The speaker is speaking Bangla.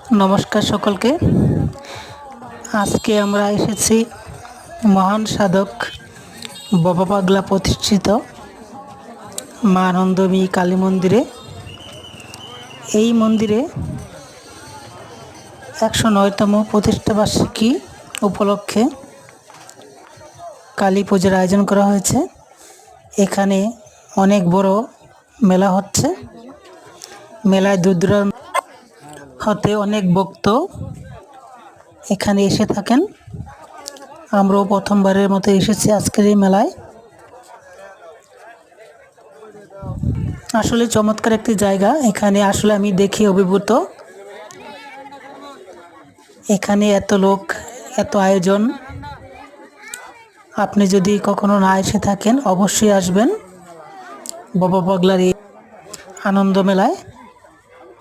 নমস্কার সকলকে। আজকে আমরা এসেছি মহান সাধক বাবা পাগলা প্রতিষ্ঠিত মা আনন্দময়ী কালী মন্দিরে। এই মন্দিরে 109তম প্রতিষ্ঠাবার্ষিকী উপলক্ষে কালী পূজার আয়োজন করা হয়েছে। এখানে অনেক বড় মেলা হচ্ছে। মেলায় দূর দূরান্ত হতে অনেক ভক্ত এখানে এসে থাকেন। আমরাও প্রথমবারের মতো এসেছি আজকের এই মেলায়। আসলে চমৎকার একটি জায়গা। এখানে আসলে আমি দেখে অভিভূত। এখানে এত লোক, এত আয়োজন। আপনি যদি কখনো না এসে থাকেন অবশ্যই আসবেন বাবা পাগলার এই আনন্দ মেলায়।